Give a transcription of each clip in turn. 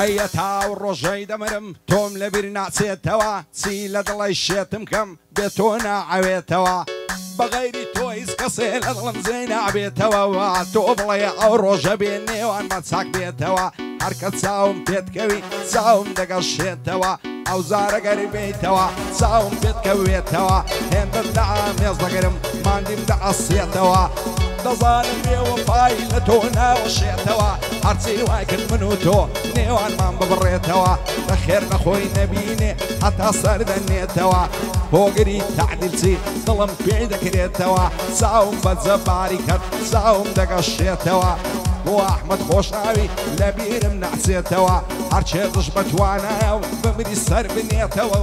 ئەیە تاو ڕۆژەی دەمرم تۆم لەبیر ناچێتەوە چی لە دڵی شێتم کەم بێت تۆ ناعەوێتەوە بەغەیری تۆ هیچ کەسێ لە دڵم جێی نابێتەوە تۆ بڵێ ئەو ڕۆژە بێ نێوان مەچاک بێتەوە هەرکە چاوم پێتکەوی چاوم دەگەشێتەوە ئەو زارەگەری بێتەوە چاوم پێتکەوێتەوە هێندت لە ئامێز دەگەرم ماندیم دەعەسێتەوە دەزانم بێوەفای لە تۆ ناوەشێتەوە هەرچی وای کرد من و تۆ نێوانمان ببڕێتەوە بەخێر نەخۆی نەبینێ هەتا سەردەنێتەوە هۆگری تعدیلچی دڵم پێی دەکرێتەوە چاوم بەجەباری کرد چاوم دەگەشێتەوە بۆ ئەحمەد خۆشناوی لە بیرم ناچێتەوە هەرچێ دژ بەتوانایە و بمری سەر بنێتەوە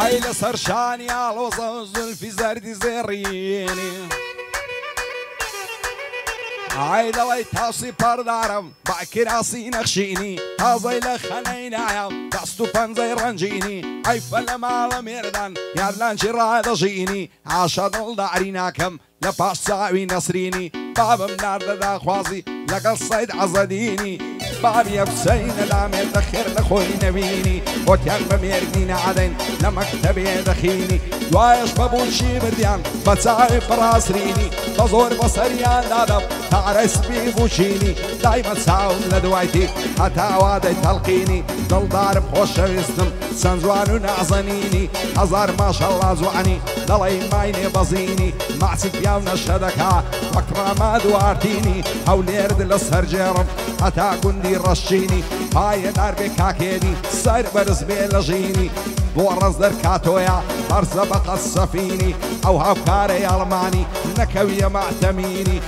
ئای لەسەر شانی ئاڵۆزە زولفی زەردی زێڕینی ئای دەڵێی تاسی پەردارم باکراسی نەخشینی تازەی لە خەنەی نایە دەست و پەنجەی ڕەنجینی ئەیفە لە ماڵە مێردان یارلانجی ڕادەژینی ئاشە دڵداری ناکەم لە پاش چاوی نەسرینی بابم ناردەدا خوازی لەگەڵ سەید عەزەدینی بابی ئەفسەینە لامێت دەخێر لە خۆی نەبینی بۆتیان بە مێردی نەعەدەین لە مەکتەبێ دەخینی دوایش بەبووشی بردیان بە چاوی پڕاسرینی بە زۆر بەسەریان دادەب تاڕێسپی بووچینی دایمە چاوم لە دوایتی هەتاوا دەی تەڵقینی دڵدارم خۆشەویستم چەند جوان و نازەنینی هەزار ماشەڵڵا جوانی دەڵێی ماینێ بەزینی ماچت پیاو نەشە دەکا وەک ڕاما دوارتینی هەولێرد لە سەرجێڕم هەتا گوندی ڕەشینی پایە داربێ کاکێنی سەر بەرز بێ لە ژینی بۆ ڕز دەرکاتۆیە هەرزە بەقەت سەفینی ئەو هاوکارەی ئەڵمانی نەکەویە مەعتەمینی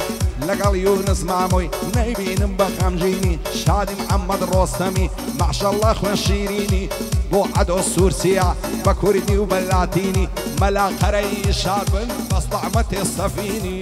لەگەڵ یونس مامۆی نەیبینم بە خەمژینی شادی محەممەد ڕۆستەمی ماشەڵڵا خوێن شیرینی بۆ عەدۆ سوورسیا بە کوردی و بە لاتینی مەلا قەرەی شاد بن بەستەعمەتێ سەفینی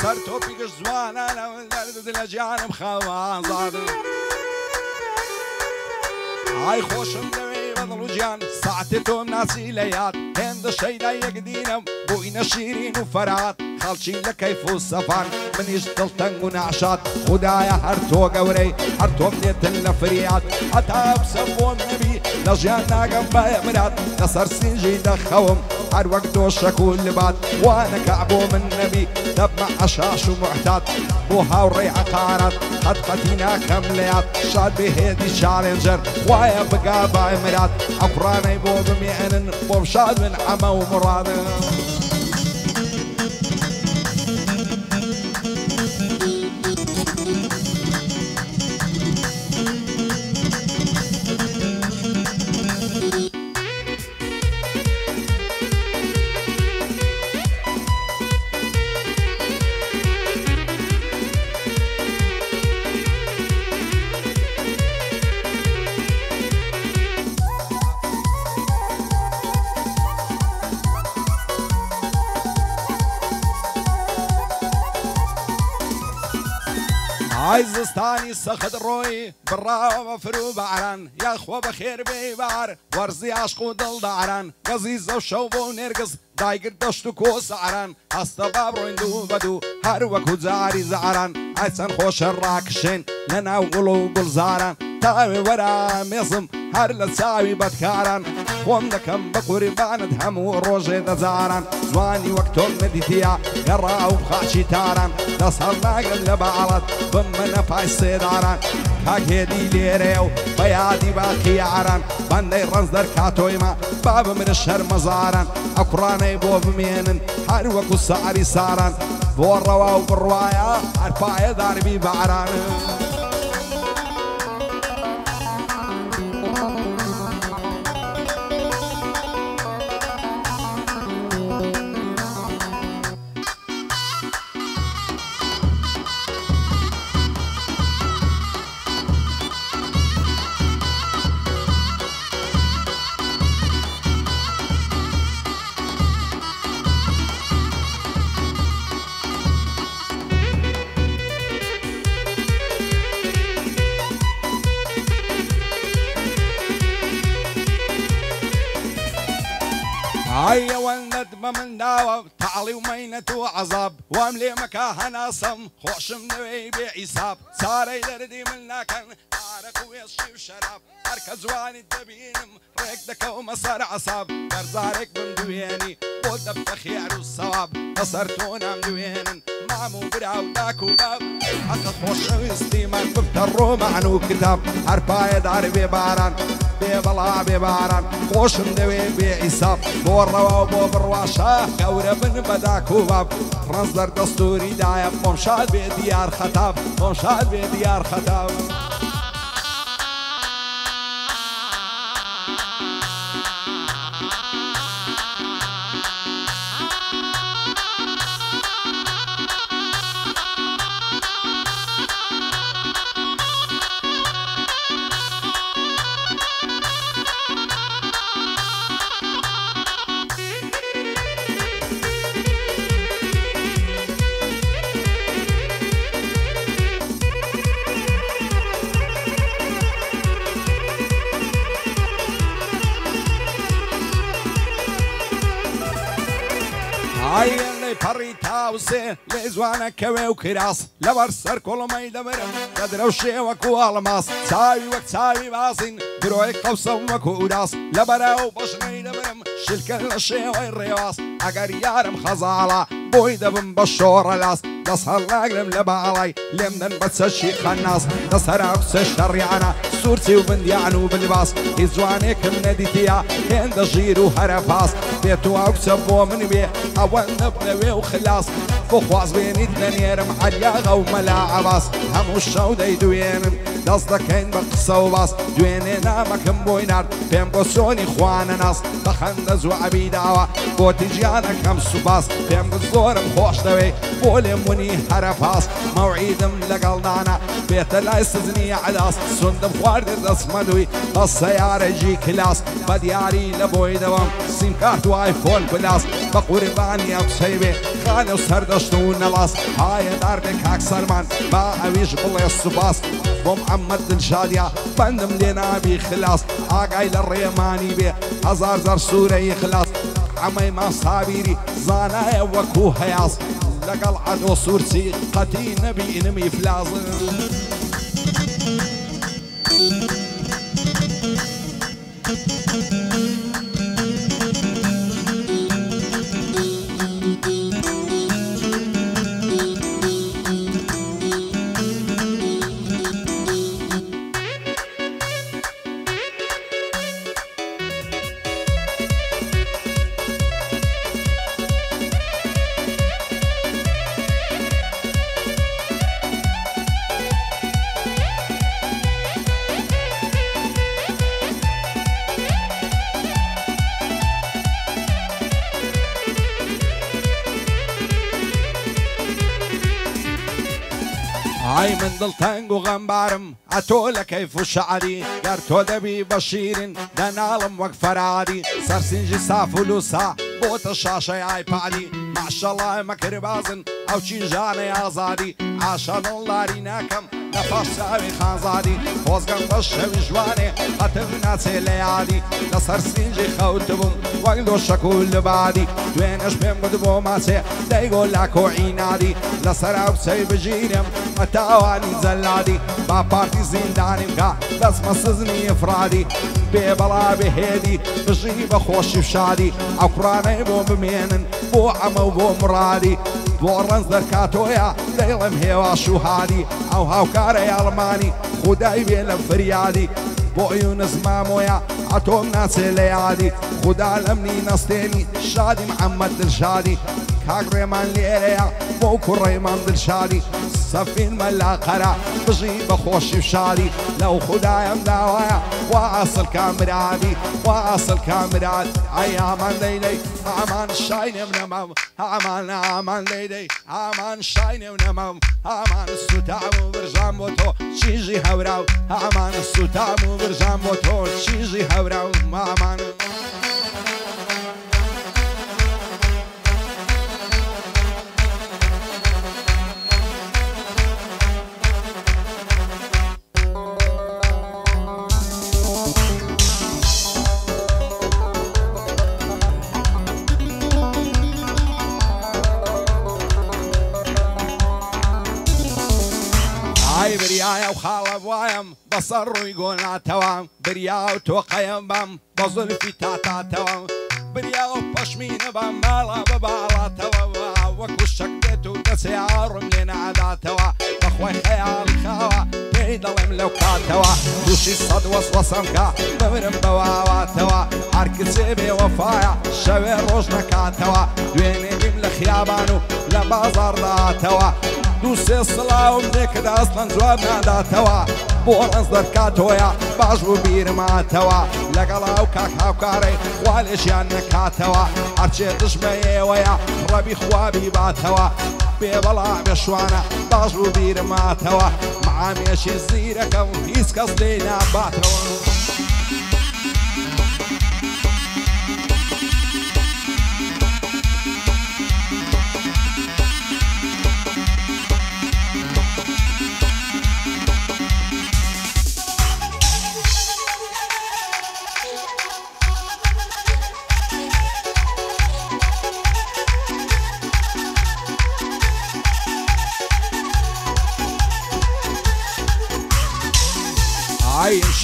سەر تۆپیکش جوانانە لە گیانم خەوازادم ئای خۆشم لەوێ بەدڵ و گیان ساعتێ تۆم ناچی لە یاد هێندە شەیدا یەکدینم بووینە شیرین و فەرات خەڵکی لە کەیف و سەفان منیش دڵتەنگ و ناشاد خودایە هەر تۆ گەورەی هەر تۆم دێتن لە فریاد هەتا بسەم بۆم نەبی لە ژیان ناگەم بایە مرات لەسەر سینجی دەخەوم هەر وەک دۆشەک و لبات وانەکە بۆ من نەبی دەبمە عەشاش و موحتات بۆ هاوڕێی عەقارەت قەت قەتی ناکەم لەیاد شاد بێهێدی چالێنجەر وایە بگا بای مرات ئەفرانەی بۆ بمێنن بۆ شاد من ئەمە و مڕادن عزستاني سخد روي برا وفرو بعران يا خوا بخير بيبار ورزي عشقو دل دعران قزيزة وشوبو نرقص دايقر دشتو كو سعران هستا باب رويندو بدو هر وكو زاري زعران عيسان خوش الراكشين لنا وقلو قل زاران تاوي ورا ميصم هر لساوي بدكاران خۆم دەکەم بە قوربانت هەموو ڕۆژێ دەزاران جوانی وەک تۆ نەدیتیا گەڕا و خاچی تاران دەست هەڵناگرن لە باڵەت بمەنە پای سێداران کاکێدی لێرێ و بە یادی باقی یاران بەندەی ڕەنج دەرکاتۆیمە با بمرە شەرمەزاران ئەو کوڕانەی بۆ بمێنن هەر وەکو سەعری ساران بۆ ڕەوا و بڕوایە هەر پایە داربی بەعرانن هيا ولد بمن داوى تعالي ومينة وعذاب واملي مكاهنا صم خوشم دوي بعصاب صاري دردي من لكن عارك ويشي وشراب اركز واني الدبينم ريك دكا ومسار عصاب برزارك بمدويني بود بتخير والصواب نصرتونا مدوين مامو براو داكو باب حقق خوش ويستيمان بفترو معنو كتاب عرفاية دار بباران ببلا بباران خوشم دوي بعصاب بوروا وبو برواشا كوربن بداكو باب فرنسدر دستوري دايب ممشاد بديار خطاب ممشاد بديار خطاب عيني بريتا وسي لزوانا كوي وكراس لبر سر كل ما يدبرم قدر وشي وكو الماس ساوي وقت ساوي باسين دروي قوسا وكو راس لبر وبشنا يدبرم شلك الشي والرياس اگر يارم خزالا بوي دبم بشور الاس دسهر لاقرم لبالي لمدن بتسشي خناس دسهر عكس الشريعنا سورتي وبنديانو باللباس يزواني كم نديتيا هند جيرو هرفاس بيتو عكس بو من بيه اول نبلوي وخلاص فخواز بيني دنيرم عليا وملا عباس همو الشو دوينم دصدكين بقصة وباس دويني نامكم بوينار بين بوسوني خوانا ناس بخندز وعبيداوا بو تجيانا كم سباس بين بزورم خوش دوي بولي مني هرفاس موعيدم لقلدانا بيت لا يستزني عداس سندم خوارد دس مدوي السيارة جي كلاس بدياري لبوي دوام سيم كارت وايفون بلاس بقرباني بسيبي خاني وسردشتون نلاس هاي داربك اكثر من با اويش بلي السباس بمحمد الشادية بندم لنا بي خلاص اقاي للريماني بي هزار زر سوري خلاص عمي ما صابيري زانا وكو هياس لقل عدو سورسي قتي نبي انمي فلاز هاي من ضل تانجو غنبارم عتولة كيف شعري قرتو دبي بشير دنالم وقفرادي سرسنجي سافلوسا بوت الشاشة ايبادي ما شاء الله مكربازن او چينجاني ازادي عاشان الله ريناكم پاشاوی خانزادی خۆزگەم بە شەوی جوانێ قەتم ناچێ لە یادی لەسەر سینجی خەوتبووم وەک دۆشەک و لەبادی دوێنەش پێم گوت بۆ ماچێ دەیگۆ لاکۆعی نادی لەسەر ئەوچەی بژینم ئەتاوانی جەلادی با پارتی زیندانیم کە دەستمە سزنی ئفرادی بێ بەڵا بهێدی بژی بە خۆشی و شادی ئەو کوڕانەی بۆ بمێنن بۆ ئەمە و بۆ مرادی بۆ ڕەنج دەرکاتۆیە دەیڵم هێواش و هادی ئەو هاوکارە ئەڵمانی خودای بێ لە فریادی بۆ یونس مامۆیە ئەتۆم ناچێ لە یادی خدا لەمنی نەستێنی شادی محەممەد دڵشادی کاک ڕێمان لێرەیە بۆ کوڕێمان دڵشادی سەفین مەلاقەرە بژی بە خۆشی و شادی لەو خودایم داوایە وا ئاسڵ کامرادی وا ئاسڵ کامراد ئەی ئامان دەیدەی ئامان شاینێم نەمەم ئامان دەیدەی ئامان شاینێم نەمەم ئامان سوتام و برژام بۆ تۆ چیژی هەورا و ئامان سوتام و برژام بۆ تۆ چیژی هەورا و مامان بریایە و خاڵە بوایم بەسەر ڕووی گۆناتەوە بریا و تۆقەیم بەم بە زولفی تاتاتەوە بریا و پەشمینە بەم ماڵا بەباڵاتەوە وەکو شەک دێت و دەچێ ئاڕم لێ نەعاداتەوە بەخۆی خەیاڵی خاوە پێی دەڵێم لەو کاتەوە دووشی سەد وەسوەسەم کە ببرم بەواواتەوە هەر کچێ بێوەفایە شەوێ ڕۆژ نەکاتەوە دوێنێ بیم لە خیابان و لە بازاڕ داتەوە دوو سێ سڵاوم دێکرد ئەسڵەن جواب ناداتەوە بۆ ڕەنج دەرکاتۆیە باش بوو بیرماتەوە لەگەڵا و کاک هاوکارەی خوا لێشیان نەکاتەوە هەرچێ دژمە ئێوەیە ڕەبی خوابی باتەوە بێ بەڵا بێ شوانە باش بوو بیرماتەوە معامێشی زیرەکەم هیچ کەس لێ ناباتەوە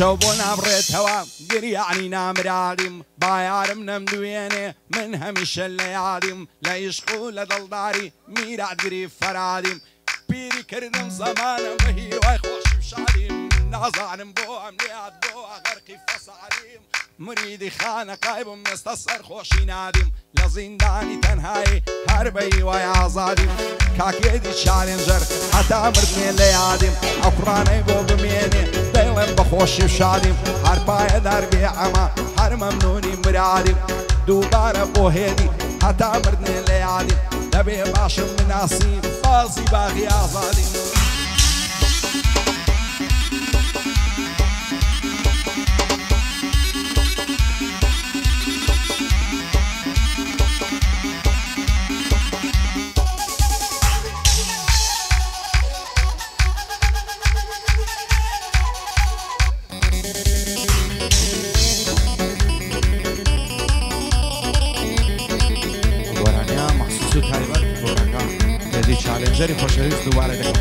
شەو بۆ نابڕێتەوە گریانی نامرادیم بایارم نەمدوێنێ من هەمیشە لە یادیم لە عیشق و لە دڵداری میراتگری فەرادیم پیری کردم زەمانم بە هیوای خۆشی و شادیم نازانم بۆ ئەمنیات بۆ غەرقی فەسادیم مریدی خانەقای بووم مێستە سەرخۆشی نادیم لە زیندانی تەنهایی هەر بە هیوای ئازادیم کاکێدی چالێنجەر هەتا مردنێ لە یادیم ئەو کوڕانەی بۆ بمێنێ دەیڵێم بە خۆشی و شادیم هەر پایەدار بێ ئەمە هەر مەمنونی مرادیم دووبارە بۆ هێدی هەتا مردنێ لە یادیم دەبێ باشم بناسیم بازی باغی ئازادیم چالنجری خوشویست دوباره دکم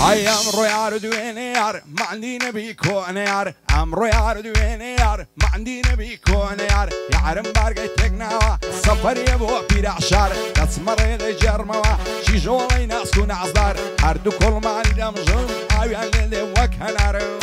های امرو یار دوینه یار معندی نبی کونه یار امرو یار دوینه یار معندی نبی کونه یار یارم برگی تکناوا سفریه بو پیرعشار دستمره دی جرموا چی جولی ناس کن عزدار هر دو کلمانی دمجون آویان لیده وکنارم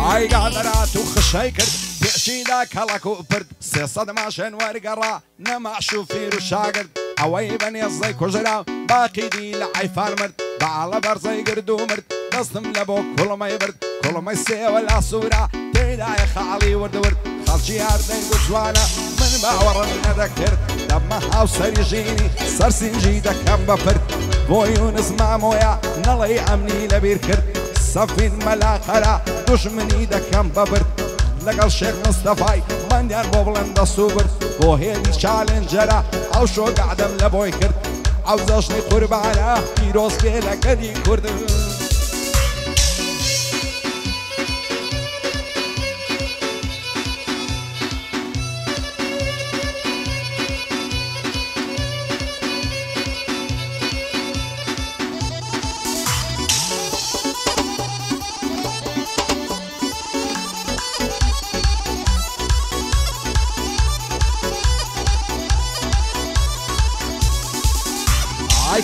ئای گادەرات و خشەی کرد پێشیدا کەڵک و پرد سێسەد ماشێن وەرگەڕا نەماش و فیر و شاگرد ئەوەی بە نێزەی کوژرا باقیدی لە عیفان مرد باڵە بەرزەی گرد و مرد دەستم لە بۆ کوڵمەی برد کوڵمەی سێوە لا سوورە تێدایە خاڵی وردورد خەڵکی هەردەنگ و جوانە من باوەڕم نەدەکرد دەمە هاوسەری ژینی سەرسینجی دەکەم بە پرد بۆ یونس مامۆیە نەڵەی ئەمنی لەبیر کرد سەفین مەلاقەرە دوژمنی دەکەم بەبرد لەگەڵ شێخ مستەفای مندیان بۆ بڵێن دەست و برد بۆ هێدی چالێنجەرە ئەو شۆگەعدەم لە بۆی کرد ئەو جەژنی قوربانە پیرۆزکێ لە گەلی کورد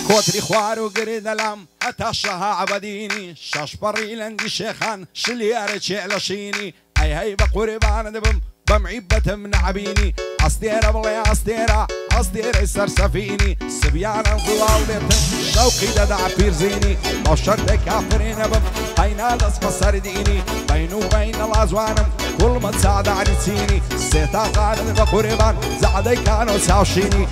کۆتری خوار و گری دەلام ئەتا شەها عەبەدینی شەش پەڕی لەنگی شێخان شلیارە چێلەشینی ئەی هەی بە قوربانە دەبم بەم عیبەتم نەعبینی ئەستێرە بڵێ ئەستێرە ئەستێرەی سەرسەفینی سبیانە گوڵاو لێتن شەوقی دەدا پیرزینی بۆ شەرتێک کافرینە بم قەینا دەست بە سەردینی بەین و بەین نەڵازوانم کوڵمە چاداری چینی سێتا قادن بە قوربان زەعدەی کان و چاوشینی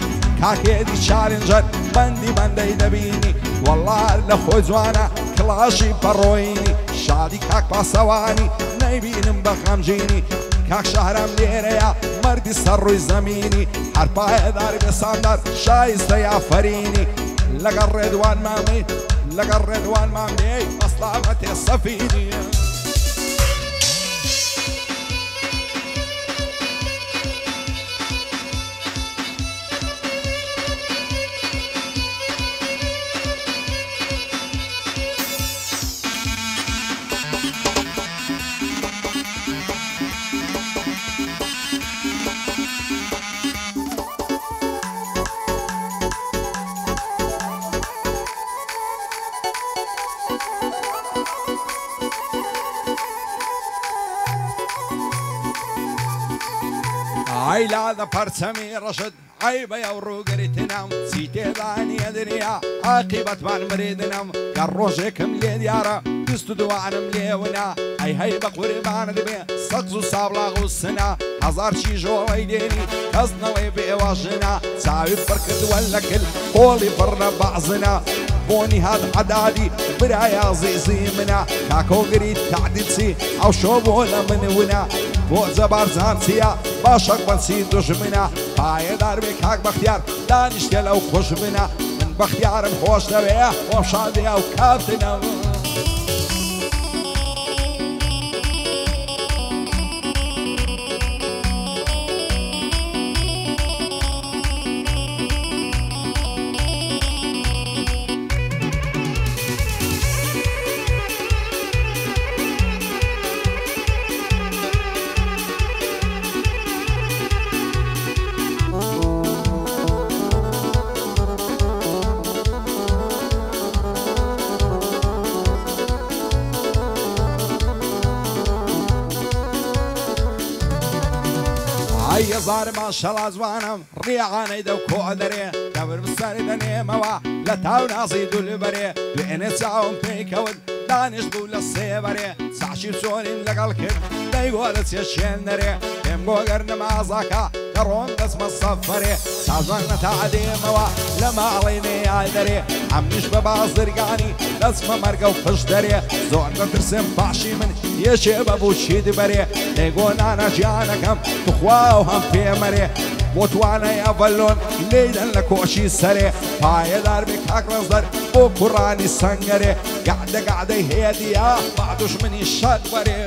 کاکێدی چالێنجەر بەندی بەندەی دەبینی وەڵڵار لە خۆی جوانە کڵاشی پەڕۆینی شادی کاک پاسەوانی نەیبینم بە خەمجینی کاک شەهرەم لێرەیە مەردی سەر ڕووی زەمینی هەرپایەدار بێساندار شایستە یافەرینی لەگەڵ ڕێدوان مامەی لەگەڵ ڕێدوان مامێی مەسڵامەتێ سەفینی ئای لادە پەرچەمی ڕەشت ئای بەیە و ڕووگەریتنم چی تێدانیە دنیا عاقیبەتمان بریدنم گەڕ ڕۆژێکم لێ دیارە بیست و دوانم لێونە ئەی هەی بە قوربانە دەبێ سەقز و سابلاغ و سنە هەزار چیژۆڵەی دێنی کەسنەوەی بێوەژنە چاوی پڕکردووە لە کل قۆڵی پڕنە بەعزنە بۆنی هات عەدادی برایە زیزی منە کاکۆگری تعدیلچی ئەو شۆ بۆ لە منونە بۆ جەبارجان چیە باشەق بەچی دوژمنە پایەدار بێ کاک بەختیار دانیشتە لەو خوشمنە من بەختیارم خۆش دەوێ بۆ شادێ و کاتنە هەزارمان شەڵا جوانم ڕێعانەی دە و کۆ دەرێ دەبر بسەری دەنێمەوە لە تاو نازی دوولبەرێ دوێنێ چاوم پێیکەوت دانیش بوو لە سێبەرێ ساشی چۆنین لەگەڵ کرد دەیگۆرە چێشێن دەرێ پێم گۆگەر نەمازاکە کە ڕۆم دەچمە سەفەرێ سازان نەتا ئەدێمەوە لە ماڵی نێیای دەرێ ئەمنیش بە بازرگانی دەچمە مەرگە و پشت دەرێ زۆر دەترسم پاشی من یەکێ بەبوو چی دبەرێ دەیگۆ نانە گیانەکەم توخوا و هەم پێمەرێ بۆ توانای ئەڤەلۆن لێدەن لە کۆشی سەرێ پایەدار بێ کاک ڕەزدەر بۆ کوڕانی سەنگەرێ گەعدە گەعدەی هێدیە با دوژمنی شەد وەرێ